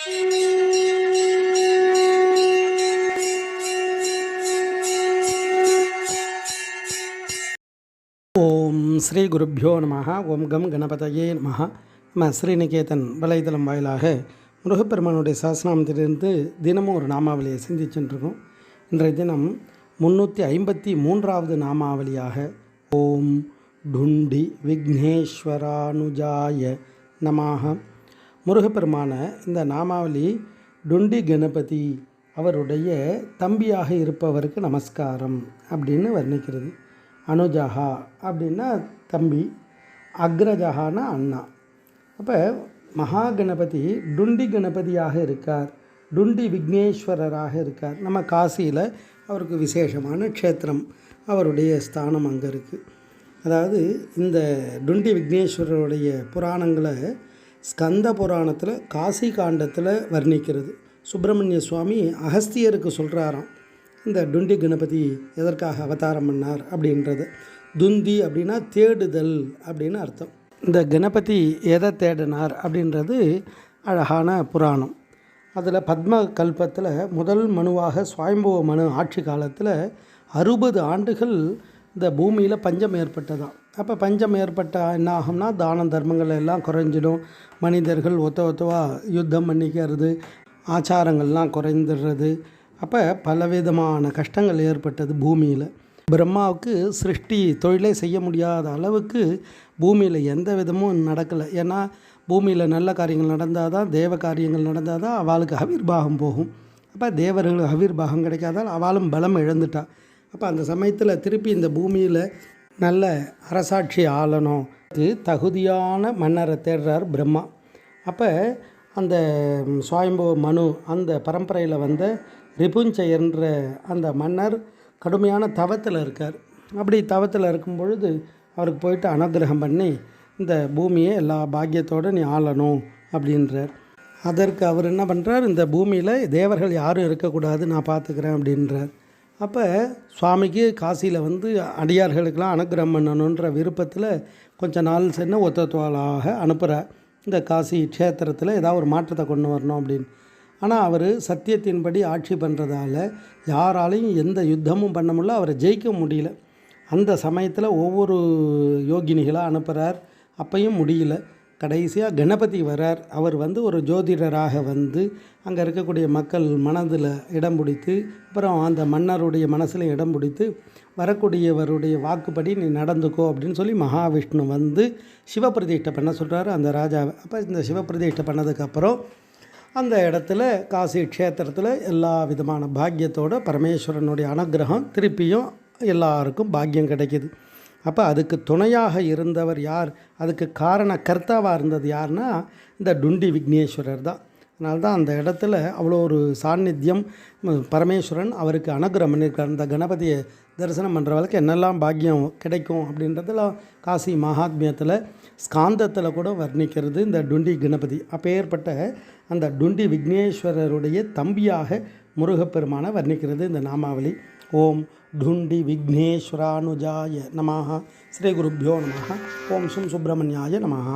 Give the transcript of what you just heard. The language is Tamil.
ஓம் ஸ்ரீ குருப்யோ நமஹ. ஓம் கம் கணபதையே நமஹ. நம்ம ஸ்ரீநிகேதன் வலைதளம் வாயிலாக முருகப்பெருமானுடைய சஹஸ்ரநாமத்திலிருந்து தினமும் ஒரு நாமாவளியை சிந்திச்சுட்டுருக்கோம். இன்றைய தினம் 353வது நாமாவளியாக ஓம் டுண்டி விக்னேஸ்வரானுஜாய நமஹ. முருகப்பெருமான இந்த நாமாவளி டுண்டி கணபதி அவருடைய தம்பியாக இருப்பவருக்கு நமஸ்காரம் அப்படின்னு வர்ணிக்கிறது. அனுஜஹா அப்படின்னா தம்பி, அக்ரஜஹானா அண்ணா. அப்போ மகா கணபதி டுண்டி கணபதியாக இருக்கார், டுண்டி விக்னேஸ்வரராக இருக்கார். நம்ம காசியில் அவருக்கு விசேஷமான க்ஷேத்திரம், அவருடைய ஸ்தானம் அங்கே இருக்குது. அதாவது இந்த டுண்டி விக்னேஸ்வரருடைய புராணங்களை ஸ்கந்த புராணத்தில் காசி காண்டத்தில் வர்ணிக்கிறது. சுப்பிரமணிய சுவாமி அகஸ்தியருக்கு சொல்கிறாராம், இந்த டுண்டி கணபதி எதற்காக அவதாரம் பண்ணார் அப்படின்றது. துந்தி அப்படின்னா தேடுதல் அப்படின்னு அர்த்தம். இந்த கணபதி எதை தேடினார் அப்படின்றது அழகான புராணம். அதில் பத்ம கல்பத்தில் முதல் மனுவாக சுவாயம்புவ மனு ஆட்சி காலத்தில் 60 ஆண்டுகள் இந்த பூமியில் பஞ்சம் ஏற்பட்டதான். அப்போ பஞ்சம் ஏற்பட்டால் என்ன ஆகும்னா, தான தர்மங்கள் எல்லாம் குறைஞ்சிடும், மனிதர்கள் ஒத்தவா யுத்தம் பண்ணிக்கிறது, ஆச்சாரங்கள்லாம் குறைந்துடுறது. அப்போ பலவிதமான கஷ்டங்கள் ஏற்பட்டது பூமியில். பிரம்மாவுக்கு சிருஷ்டி தொழிலே செய்ய முடியாத அளவுக்கு பூமியில் எந்த விதமும் நடக்கலை. ஏன்னா பூமியில் நல்ல காரியங்கள் நடந்தால் தான், தேவ காரியங்கள் நடந்தால் தான் அவளுக்கு ஹவிர்பாகம் போகும். அப்போ தேவர்களுக்கு ஹவிர்பாகம் கிடைக்காதால் அவளும் பலம் இழந்துட்டா. அப்போ அந்த சமயத்தில் திருப்பி இந்த பூமியில் நல்ல அரசாட்சி ஆளணும், தகுதியான மன்னரை தேடுறார் பிரம்மா. அப்போ அந்த சுவாயம்புவ மனு அந்த பரம்பரையில் வந்த ரிபுஞ்சயன்ற அந்த மன்னர் கடுமையான தவத்தில் இருக்கார். அப்படி தவத்தில் இருக்கும் பொழுது அவருக்கு போயிட்டு அனுகிரகம் பண்ணி இந்த பூமியை எல்லா பாக்கியத்தோடு நீ ஆளணும் அப்படின்றார். அதற்கு அவர் என்ன பண்ணுறார், இந்த பூமியில் தேவர்கள் யாரும் இருக்கக்கூடாது, நான் பார்த்துக்கிறேன் அப்படின்றார். அப்போ சுவாமிக்கு காசியில் வந்து அடியார்களுக்கெல்லாம் அனுகிரகம் பண்ணணுன்ற விருப்பத்தில் கொஞ்ச நாள் சென்று ஒத்தத்துவாலாக அனுப்புகிறார். இந்த காசி க்ஷேத்திரத்தில் ஏதாவது ஒரு மாற்றத்தை கொண்டு வரணும் அப்படின்னு. ஆனால் அவர் சத்தியத்தின்படி ஆட்சி பண்ணுறதால யாராலையும் எந்த யுத்தமும் பண்ண முடியல, அவரை ஜெயிக்க முடியல. அந்த சமயத்தில் ஒவ்வொரு யோகினிகளாக அனுப்புகிறார், அப்பையும் முடியல. கடைசியாக கணபதி வரார். அவர் வந்து ஒரு ஜோதிடராக வந்து அங்கே இருக்கக்கூடிய மக்கள் மனதில் இடம் பிடித்து, அப்புறம் அந்த மன்னருடைய மனசில் இடம் பிடித்து, வரக்கூடியவருடைய வாக்குப்படி நீ நடந்துக்கோ அப்படின்னு சொல்லி மகாவிஷ்ணு வந்து சிவப்பிரதிஷ்டை பண்ண சொல்கிறாரு அந்த ராஜாவை. அப்போ இந்த சிவப்பிரதிஷ்டை பண்ணதுக்கப்புறம் அந்த இடத்துல காசி க்ஷேத்திரத்தில் எல்லா விதமான பாக்கியத்தோடு பரமேஸ்வரனுடைய அனுகிரகம் திருப்பியும் எல்லாருக்கும் பாக்கியம் கிடைக்கிது. அப்போ அதுக்கு துணையாக இருந்தவர் யார், அதுக்கு காரண கர்த்தாவாக இருந்தது யார்னா இந்த டுண்டி விக்னேஸ்வரர் தான். அதனால்தான் அந்த இடத்துல அவ்வளோ ஒரு சாநித்தியம், பரமேஸ்வரன் அவருக்கு அனுகிரகம் பண்ணியிருக்கார். அந்த கணபதியை தரிசனம் பண்ணுறவளுக்கு என்னெல்லாம் பாக்கியம் கிடைக்கும் அப்படின்றதெல்லாம் காசி மகாத்மியத்தில் ஸ்காந்தத்தில் கூட வர்ணிக்கிறது இந்த டுண்டி கணபதி. அப்பேற்பட்ட அந்த டுண்டி விக்னேஸ்வரருடைய தம்பியாக முருகப்பெருமான வர்ணிக்கிறது இந்த நாமாவளி. ஓம் டுண்டி விக்னேஸ்வரானுஜாய நமஹ. ஸ்ரீ குருப்யோ நமஹ. ஓம் சும் சுப்பிரமணியாய நமஹ.